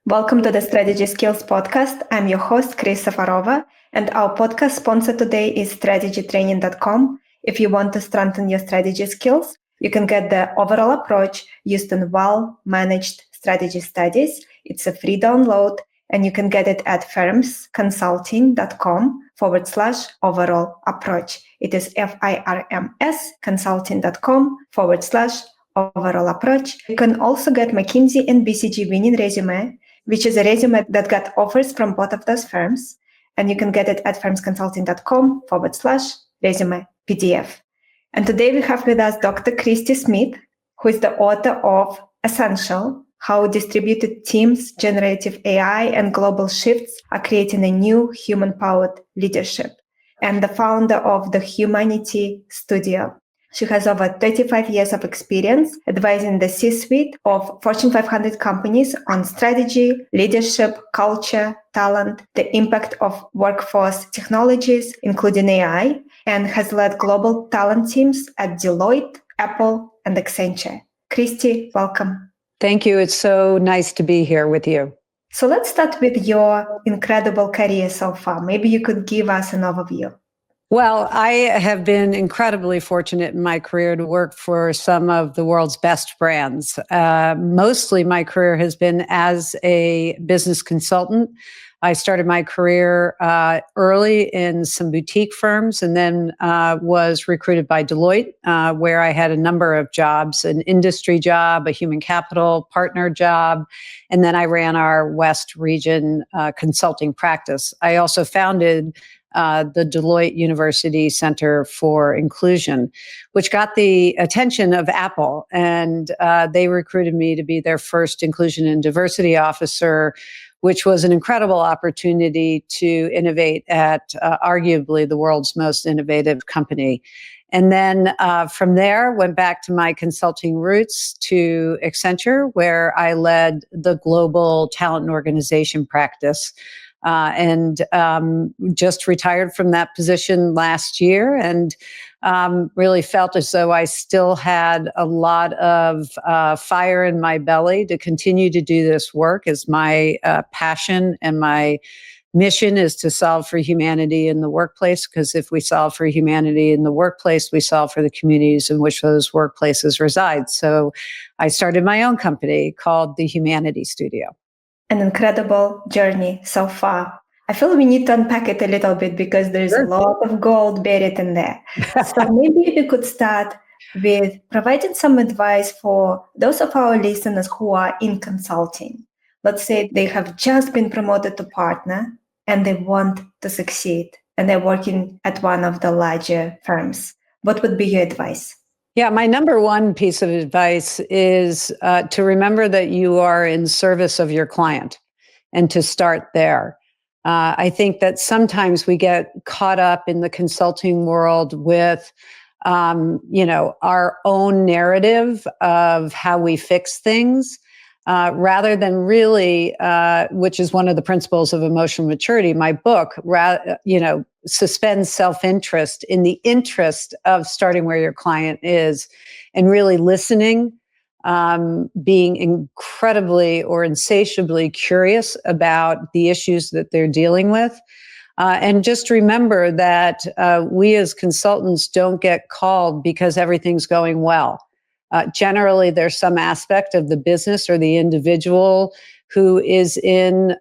Welcome to the Strategy Skills Podcast. I'm your host, Chris Safarova, and our podcast sponsor today is strategytraining.com. If you want to strengthen your strategy skills, you can get the overall approach used in well-managed strategy studies. It's a free download, and you can get it at firmsconsulting.com/overall approach. It is FIRMS consulting.com/overall approach. You can also get McKinsey and BCG winning resume, which is a resume that got offers from both of those firms. And you can get it at firmsconsulting.com/resume PDF. And today we have with us Dr. Christie Smith, who is the author of Essential: How Distributed Teams, Generative AI, and Global Shifts Are Creating a New Human-Powered Leadership, and the founder of the Humanity Studio. She has over 35 years of experience advising the C-suite of Fortune 500 companies on strategy, leadership, culture, talent, the impact of workforce technologies, including AI, and has led global talent teams at Deloitte, Apple, and Accenture. Christie, welcome. Thank you. It's so nice to be here with you. So let's start with your incredible career so far. Maybe you could give us an overview. Well, I have been incredibly fortunate in my career to work for some of the world's best brands. Mostly my career has been as a business consultant. I started my career early in some boutique firms and then was recruited by Deloitte, where I had a number of jobs, an industry job, a human capital partner job, and then I ran our West region consulting practice. I also founded the Deloitte University Center for Inclusion, which got the attention of Apple. And they recruited me to be their first inclusion and diversity officer, which was an incredible opportunity to innovate at arguably the world's most innovative company. And then from there, went back to my consulting roots to Accenture, where I led the global talent and organization practice. And just retired from that position last year, and really felt as though I still had a lot of fire in my belly to continue to do this work, as my passion and my mission is to solve for humanity in the workplace, because if we solve for humanity in the workplace, we solve for the communities in which those workplaces reside. So I started my own company called the Humanity Studio. An incredible journey so far. I feel we need to unpack it a little bit because there's a lot of gold buried in there. So maybe we could start with providing some advice for those of our listeners who are in consulting. Let's say they have just been promoted to partner and they want to succeed and they're working at one of the larger firms. What would be your advice? Yeah, my number one piece of advice is to remember that you are in service of your client and to start there. I think that sometimes we get caught up in the consulting world with, our own narrative of how we fix things, rather than really, which is one of the principles of emotional maturity. My book, suspend self-interest in the interest of starting where your client is and really listening, being incredibly or insatiably curious about the issues that they're dealing with. And just remember that we as consultants don't get called because everything's going well. Generally, there's some aspect of the business or the individual who is in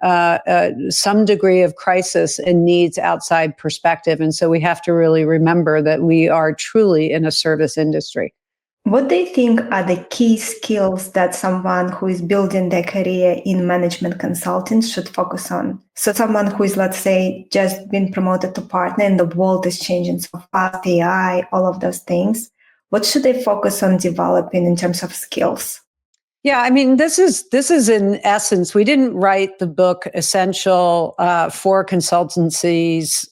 some degree of crisis and needs outside perspective. And so we have to really remember that we are truly in a service industry. What do you think are the key skills that someone who is building their career in management consulting should focus on? So someone who is, let's say, just been promoted to partner and the world is changing so fast, AI, all of those things. What should they focus on developing in terms of skills? Yeah, I mean, this is in essence, we didn't write the book Essential for consultancies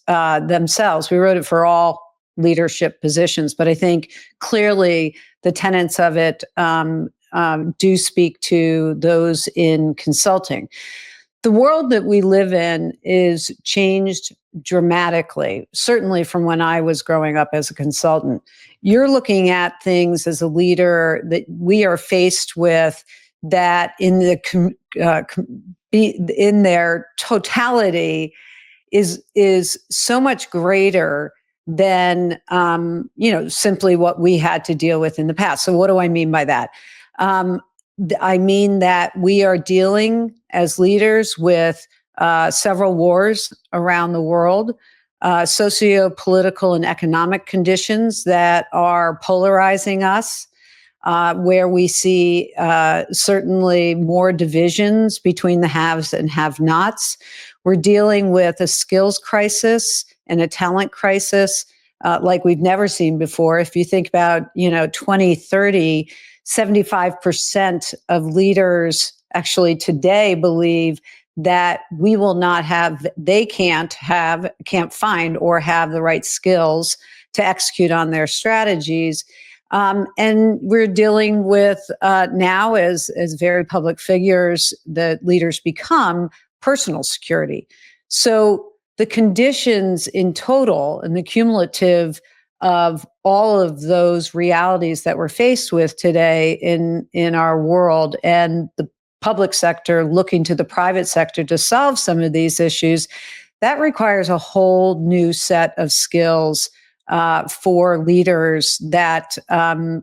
themselves. We wrote it for all leadership positions, but I think clearly the tenets of it do speak to those in consulting. The world that we live in is changed dramatically, certainly from when I was growing up as a consultant. You're looking at things as a leader that we are faced with that in the in their totality is so much greater than simply what we had to deal with in the past. So what do I mean by that? I mean that we are dealing as leaders with several wars around the world, socio-political and economic conditions that are polarizing us, where we see certainly more divisions between the haves and have-nots. We're dealing with a skills crisis and a talent crisis like we've never seen before. If you think about, 2030, 75% of leaders actually today believe that we will not have, they can't find or have the right skills to execute on their strategies. And we're dealing with now, as very public figures, the leaders become personal security. So the conditions in total and the cumulative of all of those realities that we're faced with today in our world, and the public sector looking to the private sector to solve some of these issues, that requires a whole new set of skills for leaders that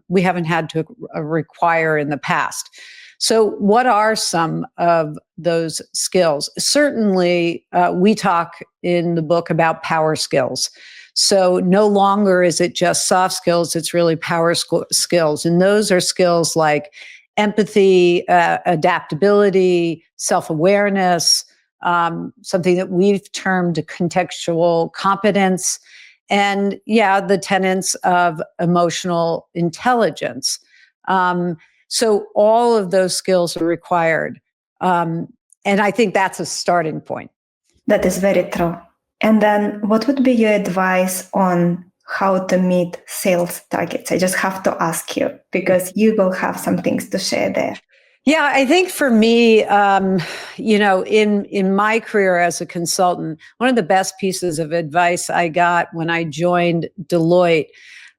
we haven't had to require in the past. So what are some of those skills? Certainly, we talk in the book about power skills. So no longer is it just soft skills, it's really power skills. And those are skills like empathy, adaptability, self-awareness, something that we've termed contextual competence, and the tenets of emotional intelligence. So all of those skills are required. And I think that's a starting point. That is very true. And then what would be your advice on how to meet sales targets? I just have to ask you, because you will have some things to share there. Yeah, I think for me, in my career as a consultant, one of the best pieces of advice I got when I joined Deloitte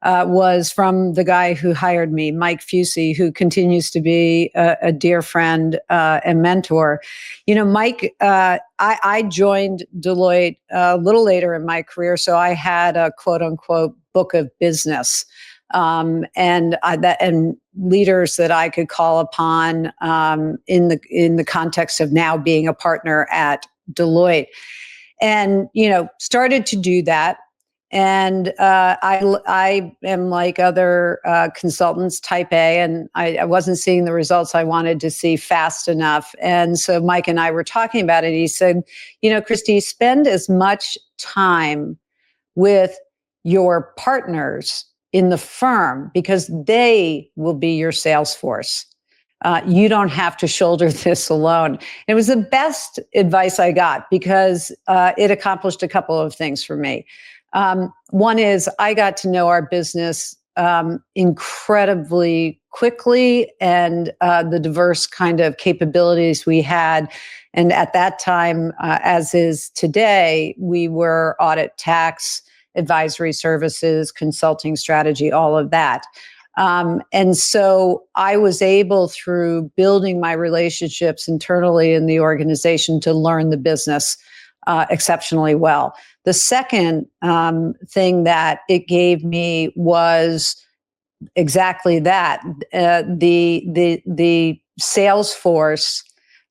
was from the guy who hired me, Mike Fusey, who continues to be a dear friend and mentor. Mike, I joined Deloitte a little later in my career, so I had a quote unquote book of business. And leaders that I could call upon in the context of now being a partner at Deloitte, and started to do that. And I am like other consultants, type A, and I wasn't seeing the results I wanted to see fast enough. And so Mike and I were talking about it. He said, Christie, spend as much time with your partners in the firm, because they will be your sales force. You don't have to shoulder this alone. It was the best advice I got, because it accomplished a couple of things for me. One is I got to know our business incredibly quickly, and the diverse kind of capabilities we had. And at that time, as is today, we were audit, tax, advisory services, consulting, strategy, all of that. And so I was able, through building my relationships internally in the organization, to learn the business exceptionally well. The second thing that it gave me was exactly that, the sales force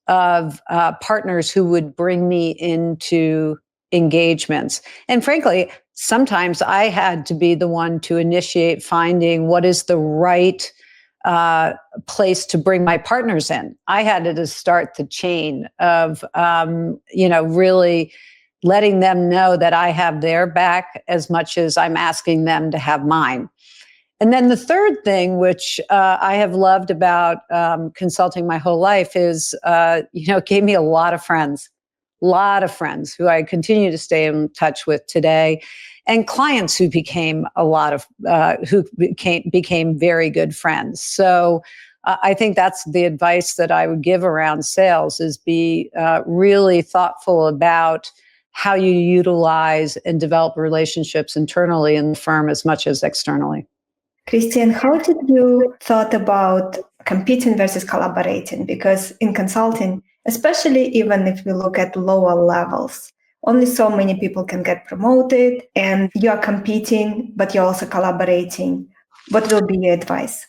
of partners who would bring me into engagements. And frankly, sometimes I had to be the one to initiate finding what is the right place to bring my partners in. I had to start the chain of, really letting them know that I have their back as much as I'm asking them to have mine. And then the third thing, which I have loved about consulting my whole life, is, it gave me a lot of friends who I continue to stay in touch with today, and clients who became became very good friends. So I think that's the advice that I would give around sales: is be really thoughtful about how you utilize and develop relationships internally in the firm as much as externally. Christian, how did you thought about competing versus collaborating? Because in consulting, especially even if we look at lower levels. Only so many people can get promoted, and you are competing, but you're also collaborating. What will be your advice?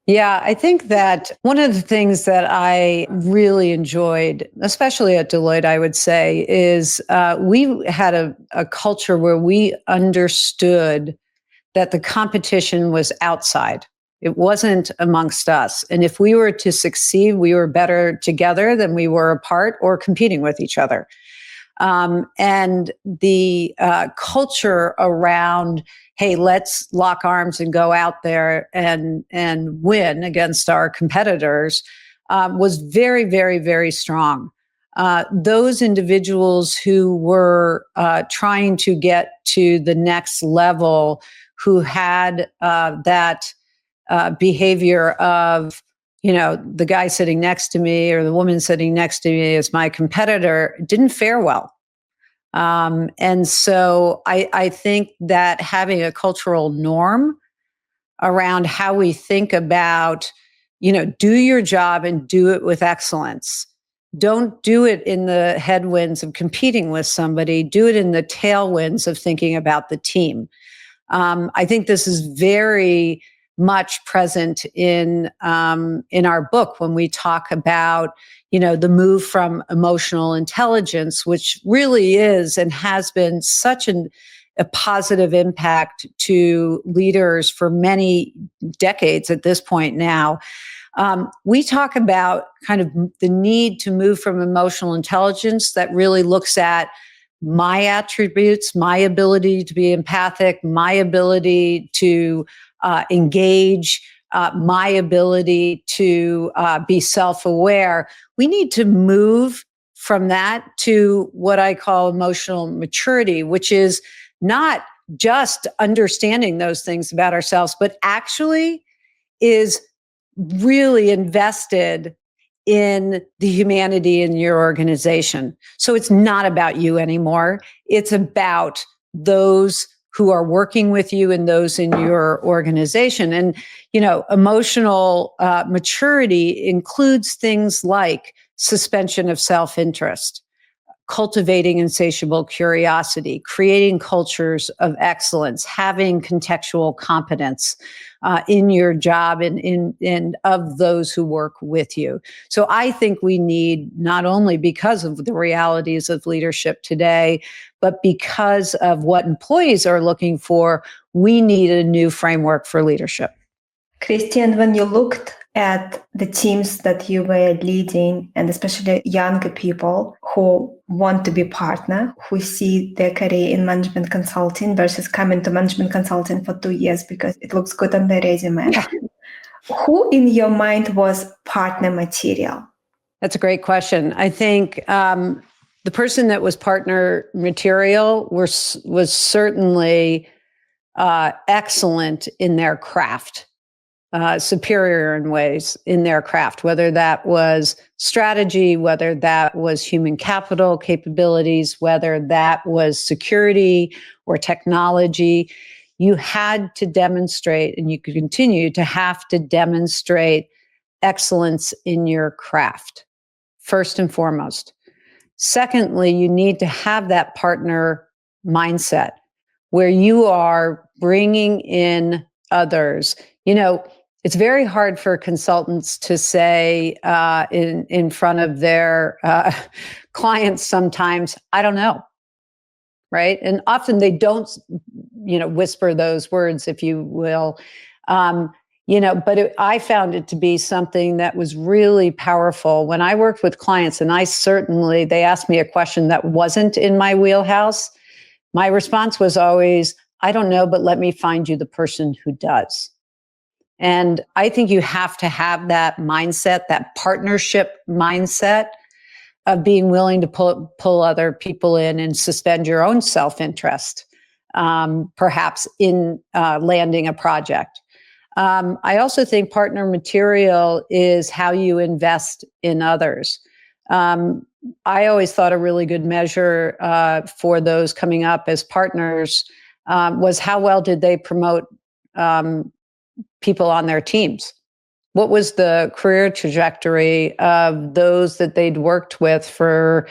Yeah, I think that one of the things that I really enjoyed, especially at Deloitte, I would say, is we had a culture where we understood that the competition was outside. It wasn't amongst us. And if we were to succeed, we were better together than we were apart or competing with each other. And the culture around, hey, let's lock arms and go out there and win against our competitors was very, very, very strong. Those individuals who were trying to get to the next level, who had that behavior of, the guy sitting next to me or the woman sitting next to me as my competitor, didn't fare well. And so I think that having a cultural norm around how we think about, do your job and do it with excellence. Don't do it in the headwinds of competing with somebody. Do it in the tailwinds of thinking about the team. I think this is very much present in our book when we talk about, the move from emotional intelligence, which really is and has been such a positive impact to leaders for many decades at this point now. We talk about kind of the need to move from emotional intelligence that really looks at my attributes, my ability to be empathic, my ability to engage, my ability to be self-aware. We need to move from that to what I call emotional maturity, which is not just understanding those things about ourselves, but actually is really invested in the humanity in your organization. So it's not about you anymore. It's about those who are working with you and those in your organization. And, emotional maturity includes things like suspension of self-interest, cultivating insatiable curiosity, creating cultures of excellence, having contextual competence in your job and of those who work with you. So I think we need, not only because of the realities of leadership today, but because of what employees are looking for, we need a new framework for leadership. Christian, when you looked at the teams that you were leading, and especially younger people who want to be partner, who see their career in management consulting versus coming to management consulting for 2 years because it looks good on their resume, who in your mind was partner material? That's a great question. I think the person that was partner material was certainly excellent in their craft. Superior in ways in their craft, whether that was strategy, whether that was human capital capabilities, whether that was security or technology. You had to demonstrate, and you could continue to have to demonstrate excellence in your craft, first and foremost. Secondly, you need to have that partner mindset where you are bringing in others. It's very hard for consultants to say in front of their clients sometimes, I don't know, right? And often they don't, whisper those words, if you will. But I found it to be something that was really powerful. When I worked with clients, and they asked me a question that wasn't in my wheelhouse, my response was always, I don't know, but let me find you the person who does. And I think you have to have that mindset, that partnership mindset of being willing to pull other people in and suspend your own self-interest, perhaps in landing a project. I also think partner material is how you invest in others. I always thought a really good measure for those coming up as partners was how well did they promote people on their teams. What was the career trajectory of those that they'd worked with for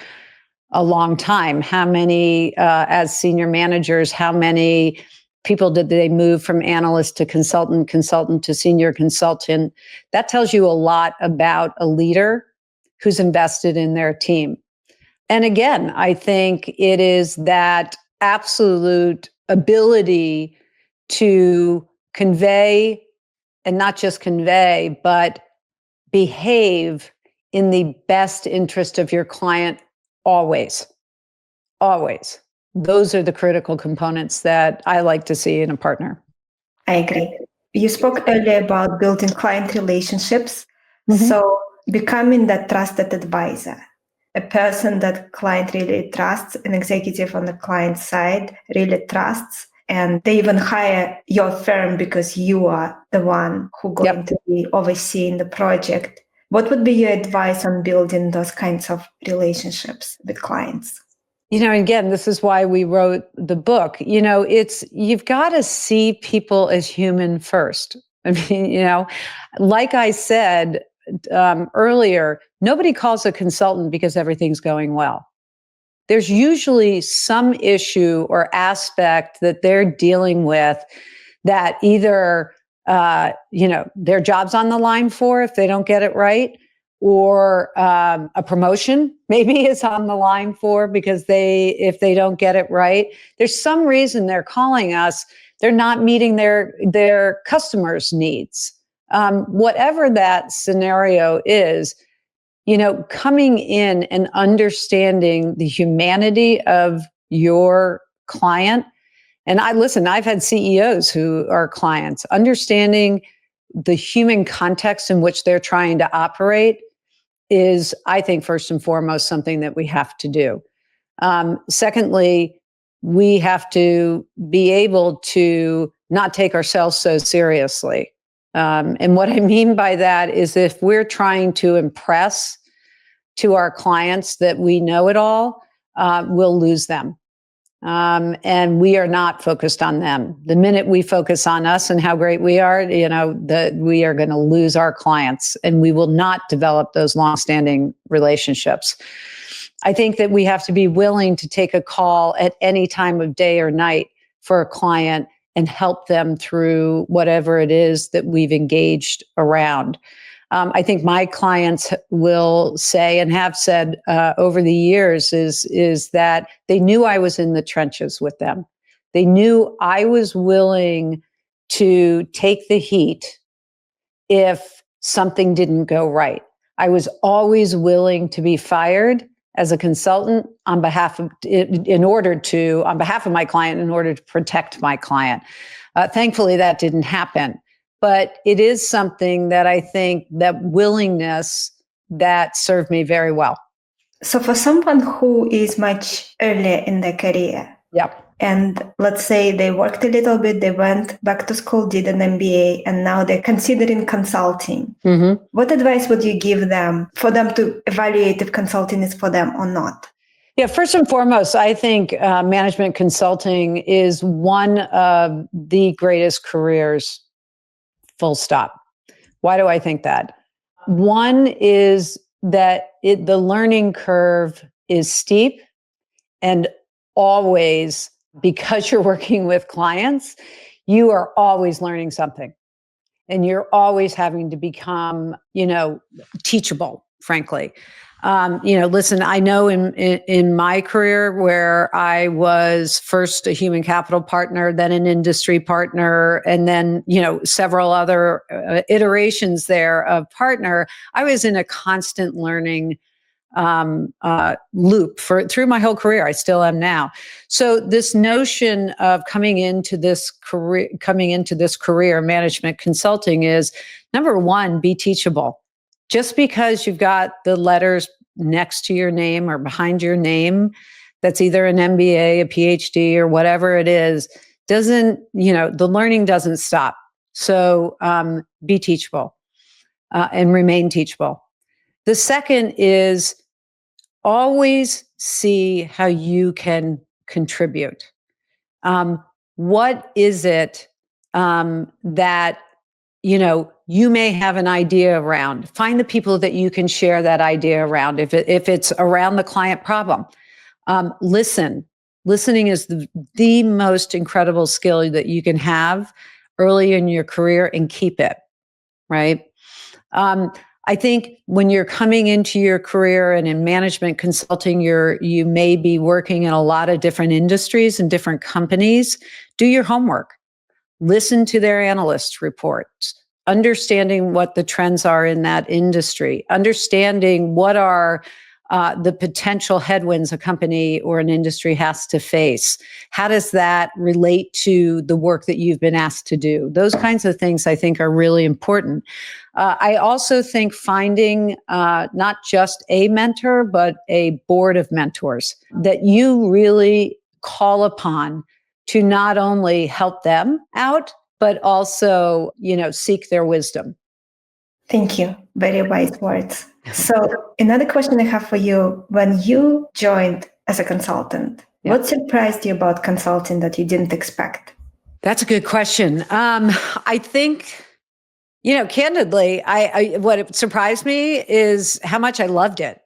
a long time? How many, as senior managers, how many people did they move from analyst to consultant, consultant to senior consultant? That tells you a lot about a leader who's invested in their team. And again, I think it is that absolute ability to convey, and not just convey, but behave in the best interest of your client always. Always. Those are the critical components that I like to see in a partner. I agree. You spoke earlier about building client relationships. Mm-hmm. So becoming that trusted advisor, a person that client really trusts, an executive on the client side really trusts, and they even hire your firm because you are the one who going to be overseeing the project. What would be your advice on building those kinds of relationships with clients? Again, this is why we wrote the book. You've got to see people as human first. I mean, like I said earlier, nobody calls a consultant because everything's going well. There's usually some issue or aspect that they're dealing with that either, their job's on the line for if they don't get it right, or a promotion maybe is on the line for because if they don't get it right. There's some reason they're calling us. They're not meeting their customers' needs. Whatever that scenario is, coming in and understanding the humanity of your client. And I've had CEOs who are clients, understanding the human context in which they're trying to operate is, I think, first and foremost, something that we have to do. Secondly, we have to be able to not take ourselves so seriously. And what I mean by that is if we're trying to impress to our clients that we know it all, we'll lose them. And we are not focused on them. The minute we focus on us and how great we are, we are going to lose our clients and we will not develop those longstanding relationships. I think that we have to be willing to take a call at any time of day or night for a client and help them through whatever it is that we've engaged around. I think my clients will say and have said over the years is that they knew I was in the trenches with them. They knew I was willing to take the heat if something didn't go right. I was always willing to be fired as a consultant on behalf of my client in order to protect my client. Thankfully, that didn't happen. But it is something that I think that willingness that served me very well. So for someone who is much earlier in their career, and let's say they worked a little bit, they went back to school, did an MBA, and now they're considering consulting. Mm-hmm. What advice would you give them for them to evaluate if consulting is for them or not? Yeah, first and foremost, I think management consulting is one of the greatest careers. Full stop. Why do I think that? One is that the learning curve is steep, and always, because you're working with clients, you are always learning something. And you're always having to become, teachable, frankly. Listen, I know in my career where I was first a human capital partner, then an industry partner, and then, several other iterations there of partner, I was in a constant learning loop through my whole career. I still am now. So this notion of coming into this career, management consulting is, number one, be teachable. Just because you've got the letters next to your name or behind your name, that's either an MBA, a PhD, or whatever it is, the learning doesn't stop. So be teachable and remain teachable. The second is always see how you can contribute. What is it that you may have an idea around. Find the people that you can share that idea around. If it's around the client problem, listen. Listening is the most incredible skill that you can have early in your career, and keep it, right? I think when you're coming into your career and in management consulting, you may be working in a lot of different industries and different companies. Do your homework. Listen to their analyst reports, understanding what the trends are in that industry, understanding what are the potential headwinds a company or an industry has to face. How does that relate to the work that you've been asked to do? Those kinds of things I think are really important. I also think finding not just a mentor, but a board of mentors that you really call upon to not only help them out, but also, seek their wisdom. Thank you. Very wise words. So another question I have for you, when you joined as a consultant, what surprised you about consulting that you didn't expect? That's a good question. I think, candidly, what surprised me is how much I loved it.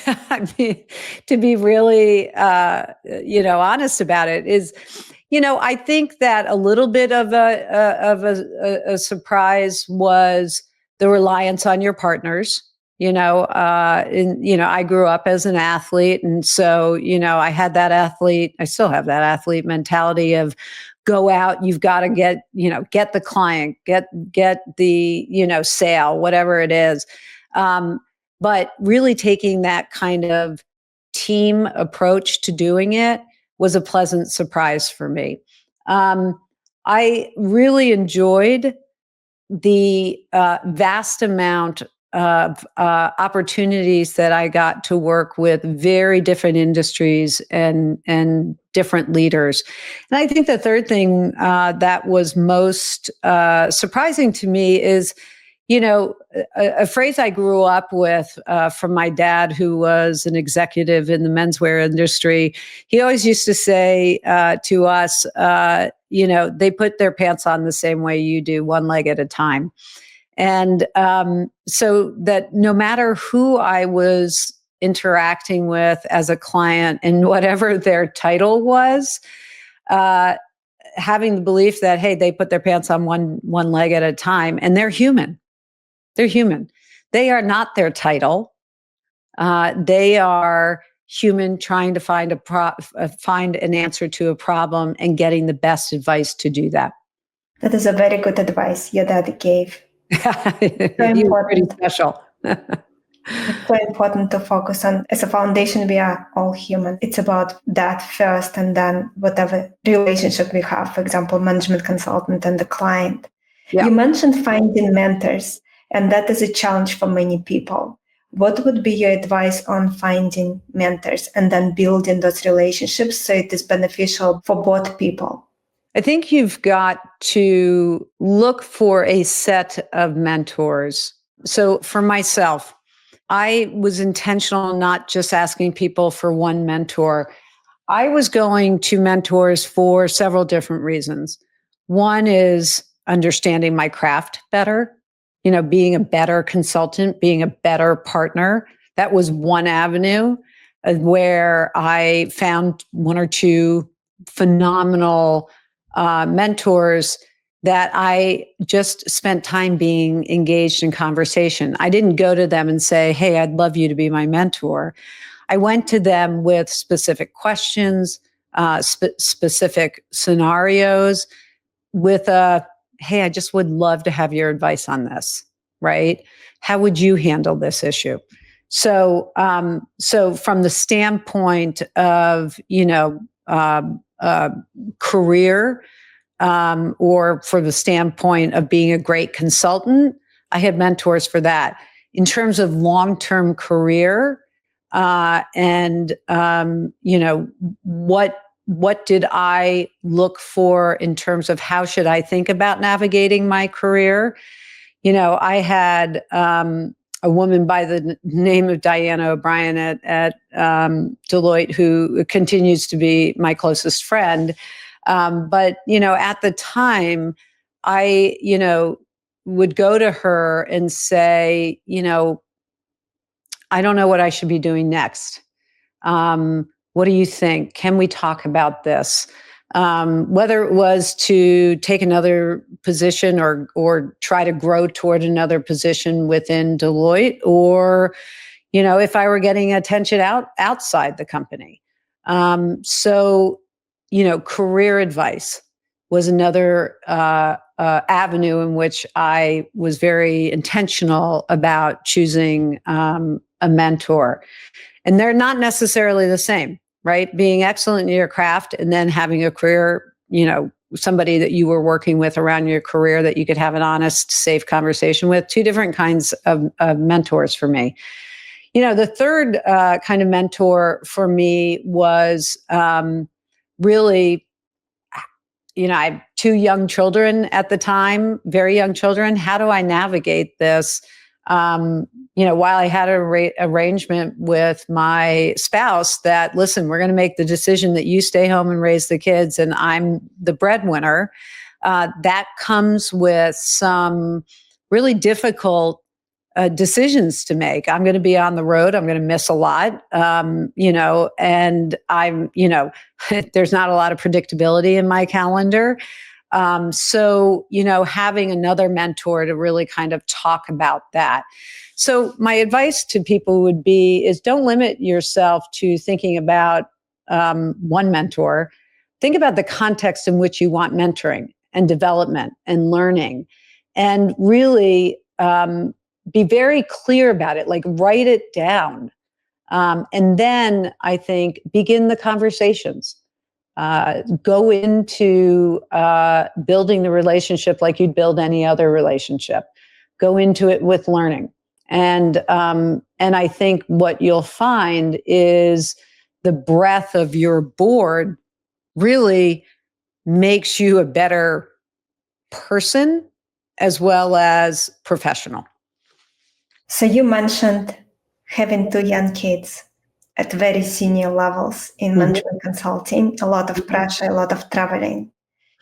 I mean, to be really, honest about it is, I think that a little bit of a surprise was the reliance on your partners. I grew up as an athlete, and so I had that athlete. I still have that athlete mentality of go out. You've got to get the client, get the sale, whatever it is. But really taking that kind of team approach to doing it was a pleasant surprise for me. I really enjoyed the vast amount of opportunities that I got to work with very different industries and different leaders. And I think the third thing that was most surprising to me is, a phrase I grew up with from my dad, who was an executive in the menswear industry. He always used to say to us, they put their pants on the same way you do, one leg at a time. And so that no matter who I was interacting with as a client and whatever their title was, having the belief that, hey, they put their pants on one leg at a time, and they're human. They're human. They are not their title. They are human trying to find an answer to a problem and getting the best advice to do that. That is a very good advice your dad gave. You're pretty special. It's so important to focus on. As a foundation, we are all human. It's about that first, and then whatever relationship we have, for example, management consultant and the client. Yeah. You mentioned finding mentors, and that is a challenge for many people. What would be your advice on finding mentors and then building those relationships so it is beneficial for both people? I think you've got to look for a set of mentors. So for myself, I was intentional not just asking people for one mentor. I was going to mentors for several different reasons. One is understanding my craft better, being a better consultant, being a better partner. That was one avenue where I found one or two phenomenal mentors that I just spent time being engaged in conversation. I didn't go to them and say, hey, I'd love you to be my mentor. I went to them with specific questions, specific scenarios, with hey, I just would love to have your advice on this, right? How would you handle this issue? So from the standpoint of, career, or for the standpoint of being a great consultant, I had mentors for that. In terms of long-term career, and what did I look for in terms of how should I think about navigating my career? I had a woman by the name of Diana O'Brien at Deloitte, who continues to be my closest friend. But at the time, I would go to her and say, I don't know what I should be doing next. What do you think? Can we talk about this? Whether it was to take another position or try to grow toward another position within Deloitte, or if I were getting attention outside the company. So career advice was another avenue in which I was very intentional about choosing a mentor. And they're not necessarily the same, right? Being excellent in your craft and then having a career, somebody that you were working with around your career that you could have an honest, safe conversation with, two different kinds of mentors for me. The third kind of mentor for me was really, I have two young children at the time, very young children. How do I navigate this? While I had an arrangement with my spouse that, listen, we're going to make the decision that you stay home and raise the kids and I'm the breadwinner, that comes with some really difficult decisions to make. I'm going to be on the road. I'm going to miss a lot, and I'm, there's not a lot of predictability in my calendar. So, having another mentor to really kind of talk about that. So my advice to people would be is don't limit yourself to thinking about one mentor. Think about the context in which you want mentoring and development and learning, and really be very clear about it, like write it down. And then I think begin the conversations. Go into building the relationship like you'd build any other relationship. Go into it with learning. And I think what you'll find is the breadth of your board really makes you a better person as well as professional. So you mentioned having two young kids at very senior levels in management consulting, a lot of pressure, a lot of traveling.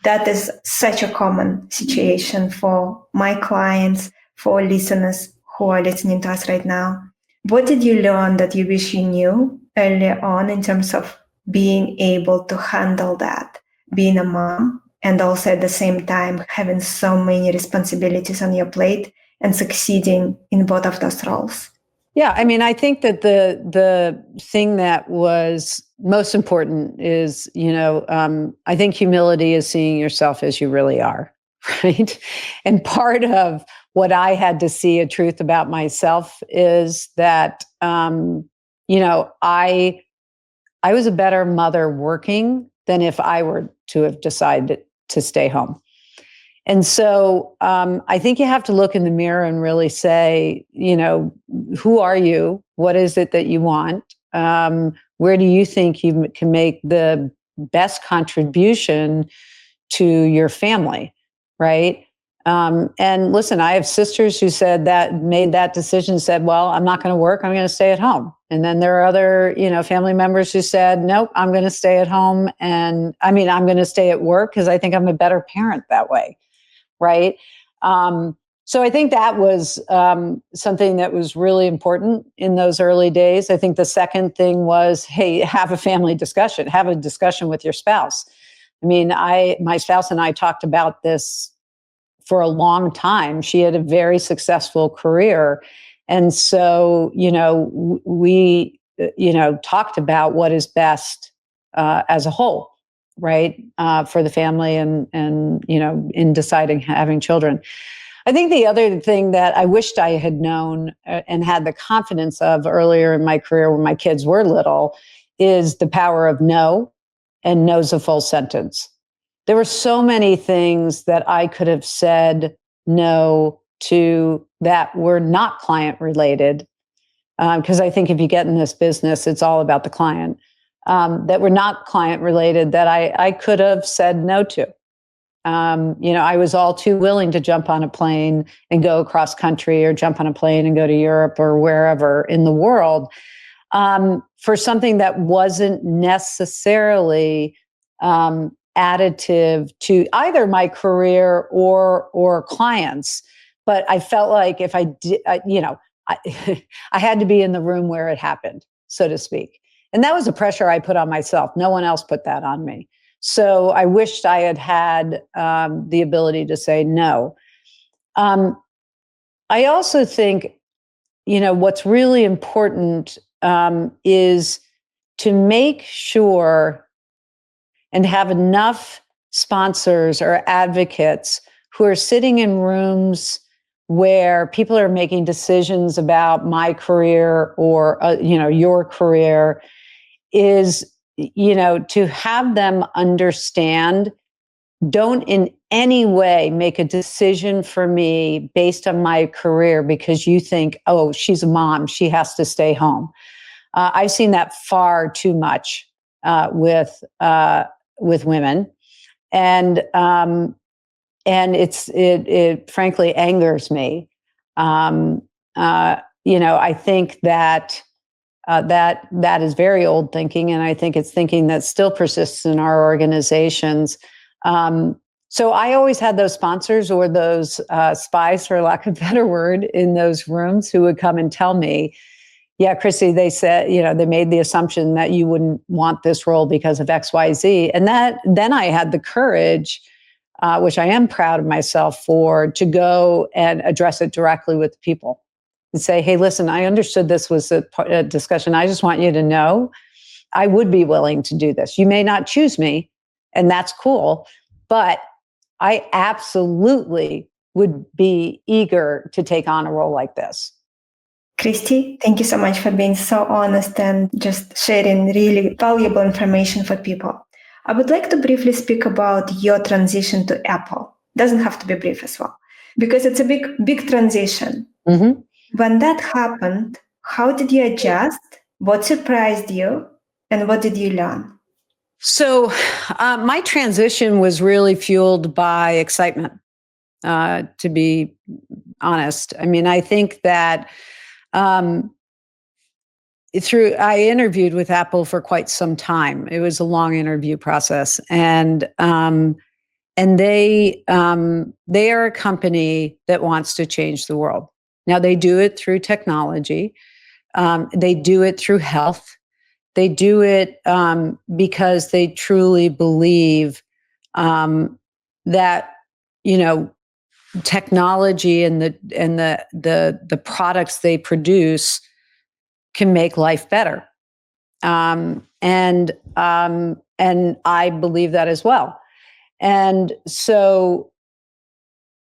That is such a common situation for my clients, for listeners who are listening to us right now. What did you learn that you wish you knew earlier on in terms of being able to handle that, being a mom, and also at the same time having so many responsibilities on your plate and succeeding in both of those roles? Yeah, I mean, I think that the thing that was most important is, I think humility is seeing yourself as you really are, right? And part of what I had to see a truth about myself is that, I was a better mother working than if I were to have decided to stay home. And so I think you have to look in the mirror and really say, who are you? What is it that you want? Where do you think you can make the best contribution to your family, right? And listen, I have sisters who made that decision, said, well, I'm not going to work. I'm going to stay at home. And then there are other, family members who said, nope, I'm going to stay at home. And I'm going to stay at work because I think I'm a better parent that way. Right. So I think that was something that was really important in those early days. I think the second thing was, hey, have a family discussion, have a discussion with your spouse. I mean, my spouse and I talked about this for a long time. She had a very successful career. And so, we, talked about what is best as a whole. Right, for the family and in deciding having children. I think the other thing that I wished I had known and had the confidence of earlier in my career when my kids were little is the power of no, and no's a full sentence. There were so many things that I could have said no to that were not client related, because I think if you get in this business, it's all about the client. That were not client related that I could have said no to. I was all too willing to jump on a plane and go across country or jump on a plane and go to Europe or wherever in the world for something that wasn't necessarily additive to either my career or clients. but I felt like if I did, I, I had to be in the room where it happened, so to speak. And that was a pressure I put on myself. No one else put that on me. So I wished I had had the ability to say no. I also think, what's really important is to make sure and have enough sponsors or advocates who are sitting in rooms where people are making decisions about my career or your career, is to have them understand, don't in any way make a decision for me based on my career because you think, oh, she's a mom, she has to stay home. I've seen that far too much with women, and it frankly angers me. I think that that is very old thinking, and I think it's thinking that still persists in our organizations. So I always had those sponsors or those spies, for lack of a better word, in those rooms who would come and tell me, yeah, Christie, they said, they made the assumption that you wouldn't want this role because of X, Y, Z. And then I had the courage, which I am proud of myself for, to go and address it directly with people and say, hey, listen, I understood this was a discussion. I just want you to know I would be willing to do this. You may not choose me, and that's cool, but I absolutely would be eager to take on a role like this. Christie, thank you so much for being so honest and just sharing really valuable information for people. I would like to briefly speak about your transition to Apple. Doesn't have to be brief as well, because it's a big transition. Mm-hmm. When that happened, how did you adjust? What surprised you? And what did you learn? So my transition was really fueled by excitement, to be honest. I mean, I think that I interviewed with Apple for quite some time. It was a long interview process, and they are a company that wants to change the world. Now they do it through technology. They do it through health. They do it because they truly believe that technology and the products they produce can make life better, and I believe that as well. And so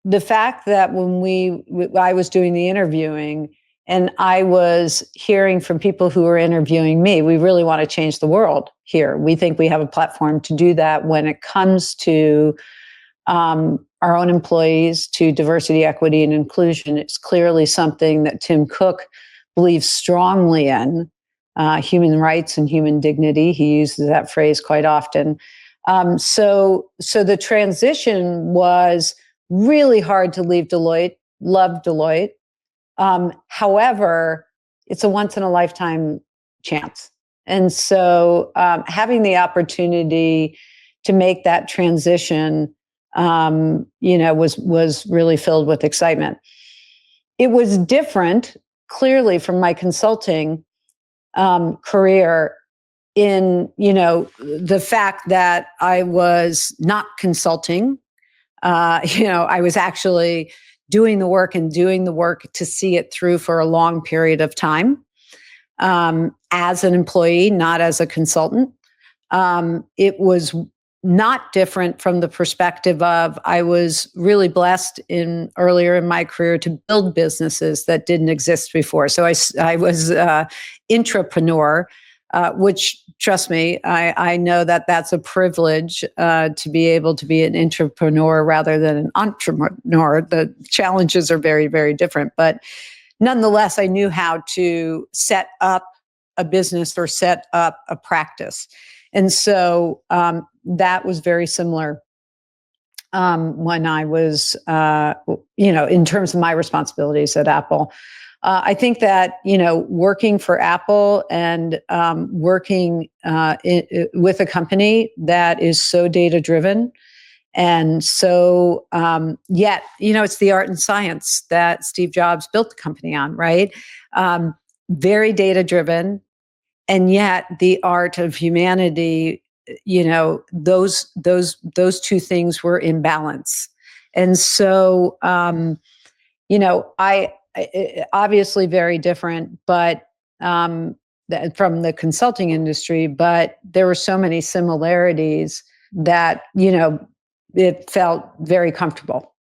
the fact that when I was doing the interviewing and I was hearing from people who were interviewing me, we really want to change the world here. We think we have a platform to do that when it comes to our own employees, to diversity, equity, and inclusion. It's clearly something that Tim Cook believes strongly in, human rights and human dignity. He uses that phrase quite often. So the transition was really hard to leave Deloitte. Loved Deloitte. However, it's a once in a lifetime chance. And so having the opportunity to make that transition, was really filled with excitement. It was different, clearly, from my consulting career in, the fact that I was not consulting. I was actually doing the work to see it through for a long period of time, as an employee, not as a consultant. It was not different from the perspective of I was really blessed earlier in my career to build businesses that didn't exist before. So I was intrapreneur, which, trust me, I know that that's a privilege to be able to be an intrapreneur rather than an entrepreneur. The challenges are very, very different. But nonetheless, I knew how to set up a business or set up a practice. And so that was very similar when I was, in terms of my responsibilities at Apple. I think that, working for Apple and working with a company that is so data driven And so, yet, it's the art and science that Steve Jobs built the company on, right? Very data driven. And yet the art of humanity, those two things were in balance. And so, obviously very different, but from the consulting industry, but there were so many similarities that, it felt very comfortable.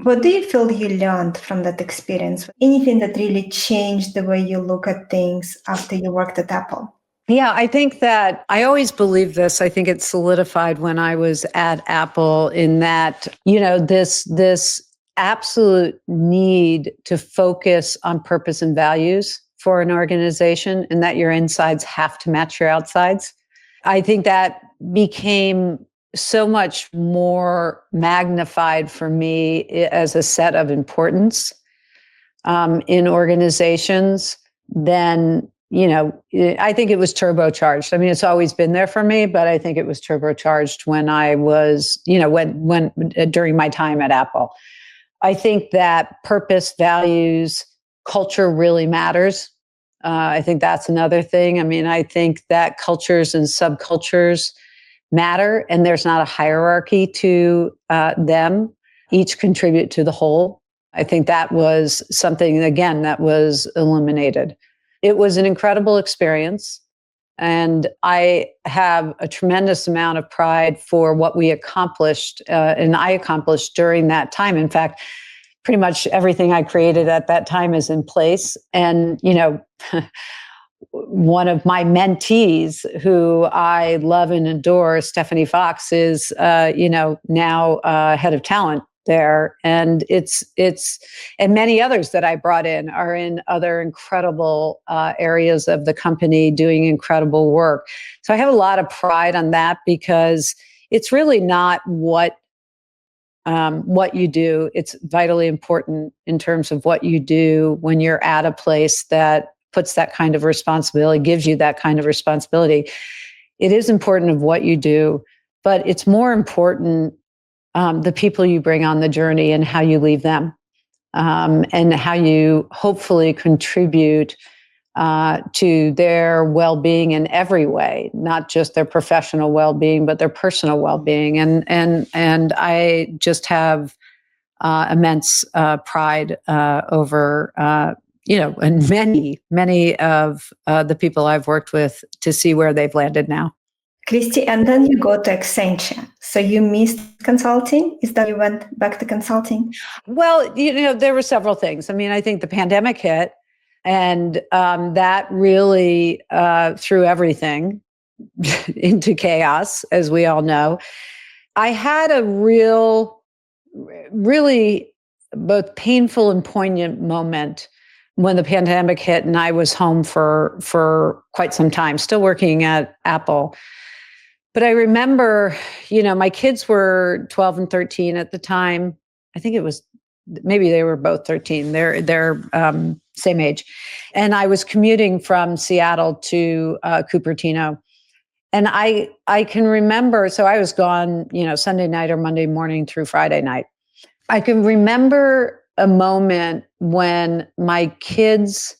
What do you feel you learned from that experience? Anything that really changed the way you look at things after you worked at Apple? Yeah, I think that I always believed this. I think it solidified when I was at Apple in that, this absolute need to focus on purpose and values for an organization, and that your insides have to match your outsides. I think that became so much more magnified for me as a set of importance in organizations than, I think it was turbocharged. I mean, it's always been there for me, but I think it was turbocharged when I was, when during my time at Apple. I think that purpose, values, culture really matters. I think that's another thing. I mean, I think that cultures and subcultures matter, and there's not a hierarchy to them. Each contribute to the whole. I think that was something, again, that was eliminated. It was an incredible experience, and I have a tremendous amount of pride for what we accomplished, and I accomplished during that time. In fact, pretty much everything I created at that time is in place. And, one of my mentees who I love and adore, Stephanie Fox, is, now head of talent there. And and many others that I brought in are in other incredible areas of the company doing incredible work. So I have a lot of pride on that, because it's really not what you do. It's vitally important in terms of what you do when you're at a place that puts that kind of responsibility, gives you that kind of responsibility. It is important of what you do, but it's more important the people you bring on the journey and how you leave them, and how you hopefully contribute to their well-being in every way, not just their professional well-being, but their personal well-being. And I just have immense pride over and many of the people I've worked with to see where they've landed now. Christie, and then you go to Accenture. So you missed consulting? Is that you went back to consulting? Well, there were several things. I mean, I think the pandemic hit, and that really threw everything into chaos, as we all know. I had a really both painful and poignant moment when the pandemic hit, and I was home for quite some time, still working at Apple. But I remember, my kids were 12 and 13 at the time. I think it was, maybe they were both 13. They're same age. And I was commuting from Seattle to Cupertino. And I can remember, so I was gone, Sunday night or Monday morning through Friday night. I can remember a moment when my kids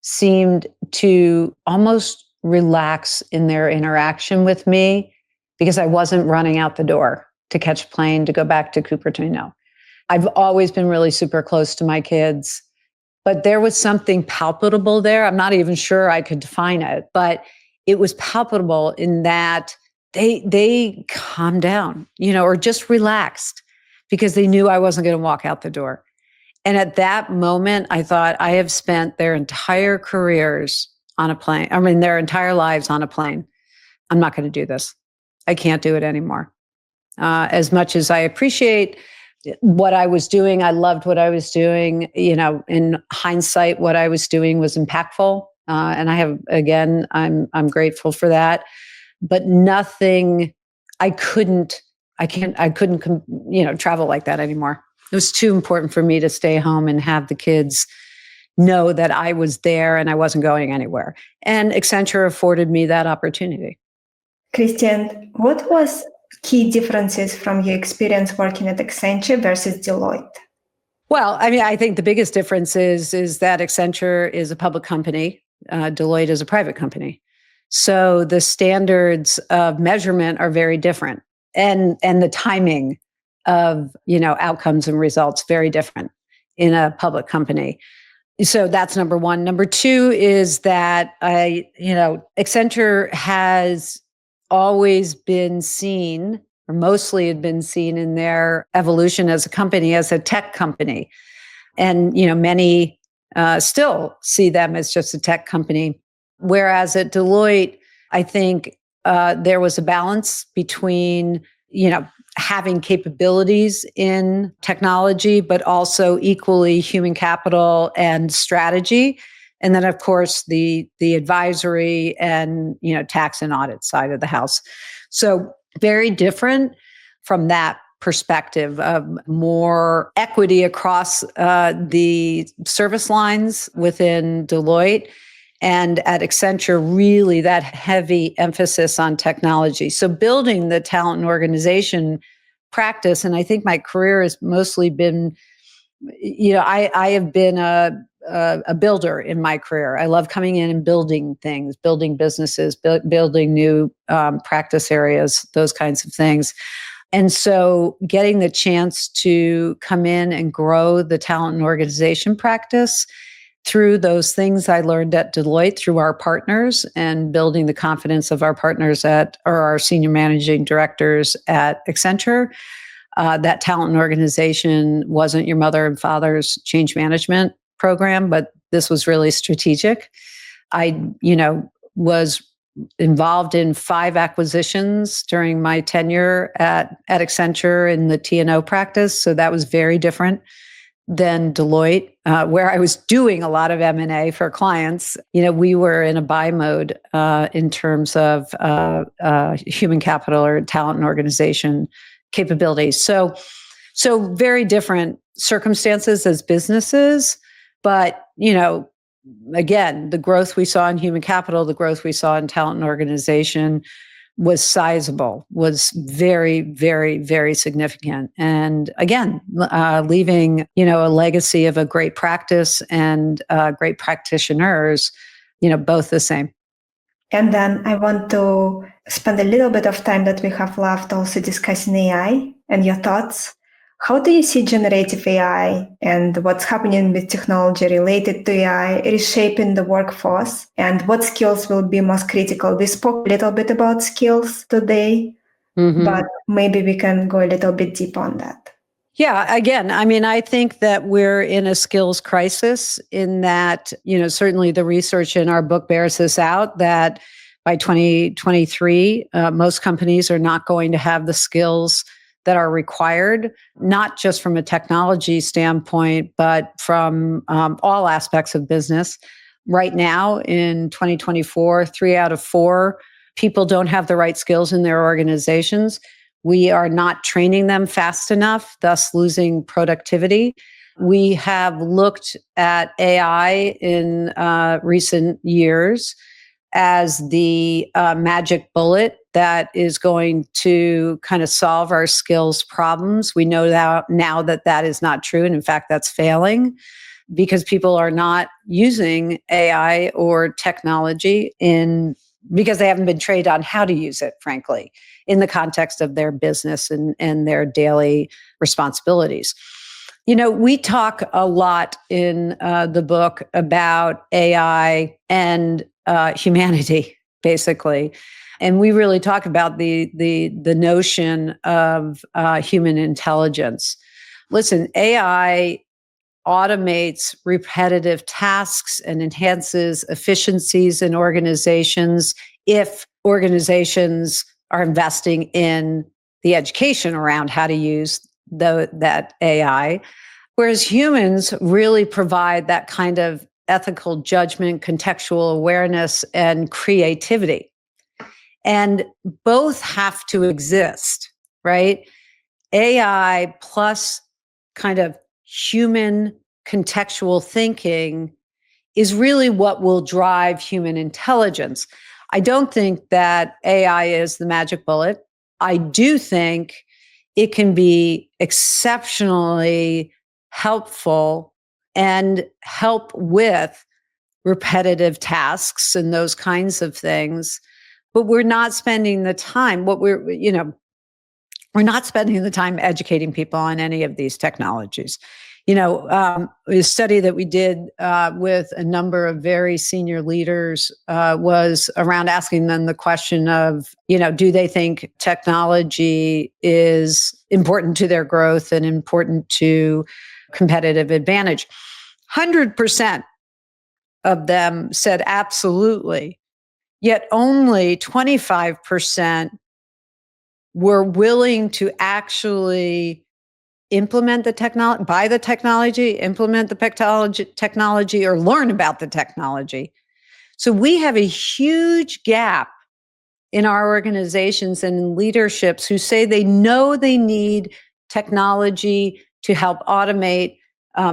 seemed to almost relax in their interaction with me, because I wasn't running out the door to catch a plane to go back to Cupertino. I've always been really super close to my kids, but there was something palpable there. I'm not even sure I could define it, but it was palpable in that they calmed down, or just relaxed, because they knew I wasn't going to walk out the door. And at that moment, I thought, I have spent their entire careers on a plane. I mean, their entire lives on a plane. I'm not going to do this. I can't do it anymore. As much as I appreciate what I was doing, I loved what I was doing. In hindsight, what I was doing was impactful. And I'm grateful for that. But nothing, I couldn't travel like that anymore. It was too important for me to stay home and have the kids know that I was there and I wasn't going anywhere. And Accenture afforded me that opportunity. Christian, what was key differences from your experience working at Accenture versus Deloitte? Well, I mean, I think the biggest difference is that Accenture is a public company, Deloitte is a private company. So the standards of measurement are very different, and the timing of outcomes and results very different in a public company. So that's number one. Number two is that Accenture has always been seen, or mostly had been seen in their evolution as a company, as a tech company. And, many still see them as just a tech company. Whereas at Deloitte, I think there was a balance between, having capabilities in technology, but also equally human capital and strategy. And then, of course, the advisory and tax and audit side of the house. So very different from that perspective of more equity across the service lines within Deloitte. And at Accenture, really that heavy emphasis on technology. So building the talent and organization practice, and I think my career has mostly been, I have been a builder in my career. I love coming in and building things, building businesses, building new practice areas, those kinds of things. And so getting the chance to come in and grow the talent and organization practice through those things I learned at Deloitte, through our partners and building the confidence of our partners or our senior managing directors at Accenture. That talent and organization wasn't your mother and father's change management program, but this was really strategic. I, was involved in 5 acquisitions during my tenure at Accenture in the T&O practice. So that was very different than Deloitte, where I was doing a lot of M&A for clients. We were in a buy mode in terms of human capital or talent and organization capabilities. So very different circumstances as businesses, but again, the growth we saw in human capital, the growth we saw in talent and organization was sizable, was very, very, very significant. And again, leaving, a legacy of a great practice and great practitioners, both the same. And then I want to spend a little bit of time that we have left also discussing AI and your thoughts. How do you see generative AI and what's happening with technology related to AI reshaping the workforce, and what skills will be most critical? We spoke a little bit about skills today, but maybe we can go a little bit deep on that. Yeah, again, I mean, I think that we're in a skills crisis in that, certainly the research in our book bears this out, that by 2023, most companies are not going to have the skills that are required, not just from a technology standpoint, but from all aspects of business. Right now in 2024, 3 out of 4 people don't have the right skills in their organizations. We are not training them fast enough, thus losing productivity. We have looked at AI in recent years as the magic bullet that is going to kind of solve our skills problems. We know that now that is not true. And in fact, that's failing because people are not using AI or technology because they haven't been trained on how to use it, frankly, in the context of their business and their daily responsibilities. We talk a lot in the book about AI and humanity, basically. And we really talk about the notion of human intelligence. Listen, AI automates repetitive tasks and enhances efficiencies in organizations if organizations are investing in the education around how to use that AI. Whereas humans really provide that kind of ethical judgment, contextual awareness, and creativity. And both have to exist, right? AI plus kind of human contextual thinking is really what will drive human intelligence. I don't think that AI is the magic bullet. I do think it can be exceptionally helpful and help with repetitive tasks and those kinds of things. But we're not spending the time, we're not spending the time educating people on any of these technologies. A study that we did with a number of very senior leaders was around asking them the question of, do they think technology is important to their growth and important to competitive advantage? 100% of them said absolutely, yet only 25% were willing to actually implement the technology, buy the technology, implement the technology, or learn about the technology. So we have a huge gap in our organizations and in leaderships who say they know they need technology to help automate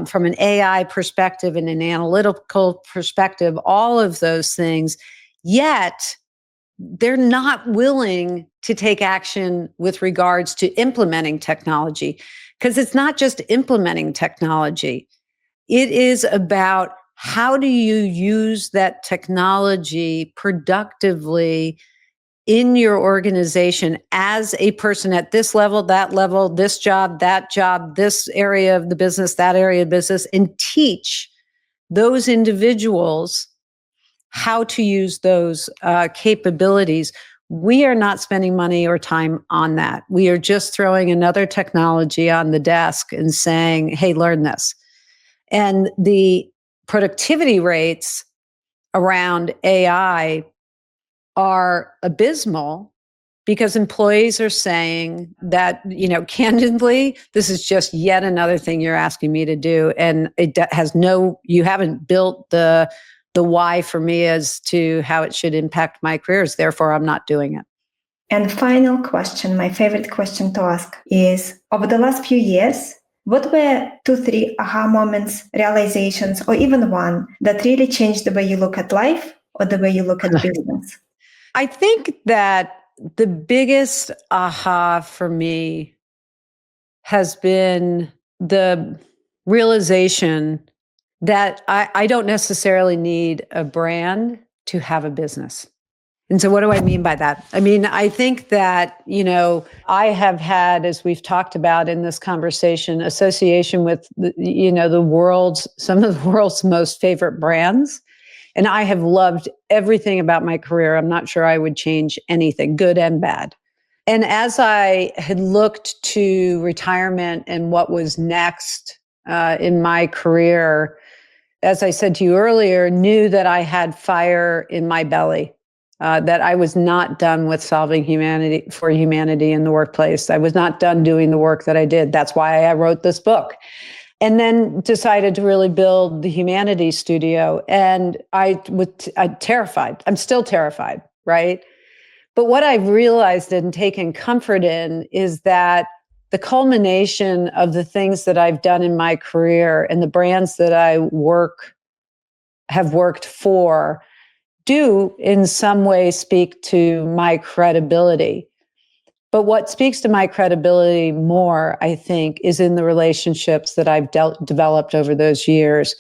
from an AI perspective and an analytical perspective, all of those things, yet they're not willing to take action with regards to implementing technology, because it's not just implementing technology. It is about how do you use that technology productively in your organization as a person at this level, that level, this job, this area of the business, that area of business, and teach those individuals how to use those capabilities. We are not spending money or time on that. We are just throwing another technology on the desk and saying, hey, learn this. And the productivity rates around AI are abysmal because employees are saying that, candidly, this is just yet another thing you're asking me to do. And it has you haven't built the why for me as to how it should impact my careers. Therefore, I'm not doing it. And final question, my favorite question to ask is, over the last few years, what were 2, 3 aha moments, realizations, or even one that really changed the way you look at life or the way you look at business? I think that the biggest aha for me has been the realization that I don't necessarily need a brand to have a business. And so what do I mean by that? I mean, I think that, I have had, as we've talked about in this conversation, association with, some of the world's most favorite brands. And I have loved everything about my career. I'm not sure I would change anything, good and bad. And as I had looked to retirement and what was next in my career, as I said to you earlier, knew that I had fire in my belly, that I was not done with solving humanity in the workplace. I was not done doing the work that I did. That's why I wrote this book. And then decided to really build the Humanities Studio. And I'm terrified. I'm still terrified, right? But what I've realized and taken comfort in is that the culmination of the things that I've done in my career and the brands that I have worked for do in some way speak to my credibility. But what speaks to my credibility more, I think, is in the relationships that I've developed over those years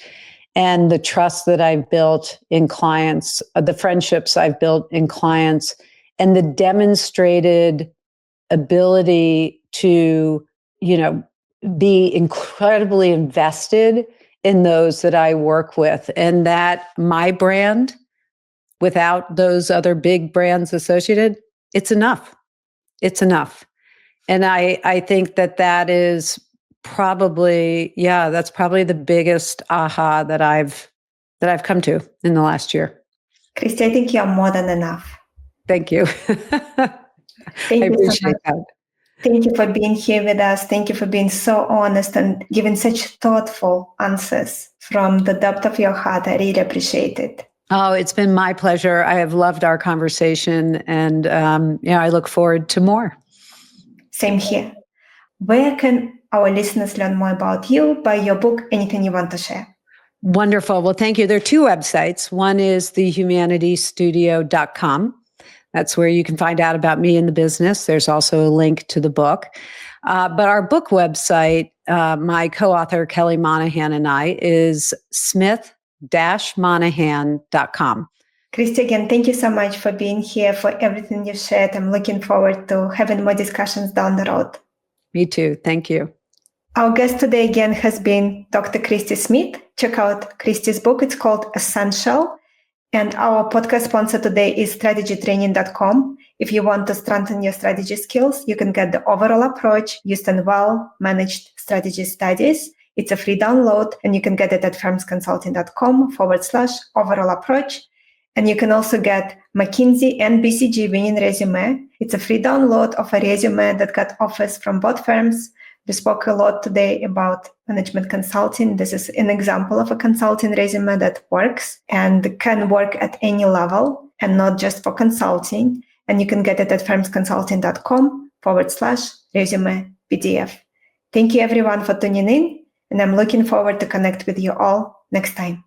and the trust that I've built in clients, the friendships I've built in clients, and the demonstrated ability to, be incredibly invested in those that I work with. And that my brand, without those other big brands associated, it's enough. It's enough. And I think that is probably, that's probably the biggest aha that I've come to in the last year. Christie, I think you're more than enough. Thank you. Thank I you appreciate so much. that. Thank you for being here with us. Thank you for being so honest and giving such thoughtful answers from the depth of your heart. I really appreciate it. Oh, it's been my pleasure. I have loved our conversation, and I look forward to more. Same here. Where can our listeners learn more about you, buy your book, anything you want to share? Wonderful. Well, thank you. There are 2 websites. One is thehumanitystudio.com. That's where you can find out about me and the business. There's also a link to the book. But our book website, my co-author Kelly Monahan and I, is smith-monahan.com. Christie, again, thank you so much for being here, for everything you shared. I'm looking forward to having more discussions down the road. Me too. Thank you. Our guest today again has been Dr. Christie Smith. Check out Christie's book. It's called Essential. And our podcast sponsor today is strategytraining.com. If you want to strengthen your strategy skills, you can get the overall approach used in well-managed strategy studies. It's a free download, and you can get it at firmsconsulting.com/overall approach. And you can also get McKinsey and BCG winning resume. It's a free download of a resume that got offers from both firms. We spoke a lot today about management consulting. This is an example of a consulting resume that works and can work at any level and not just for consulting. And you can get it at firmsconsulting.com/resume PDF. Thank you everyone for tuning in. And I'm looking forward to connect with you all next time.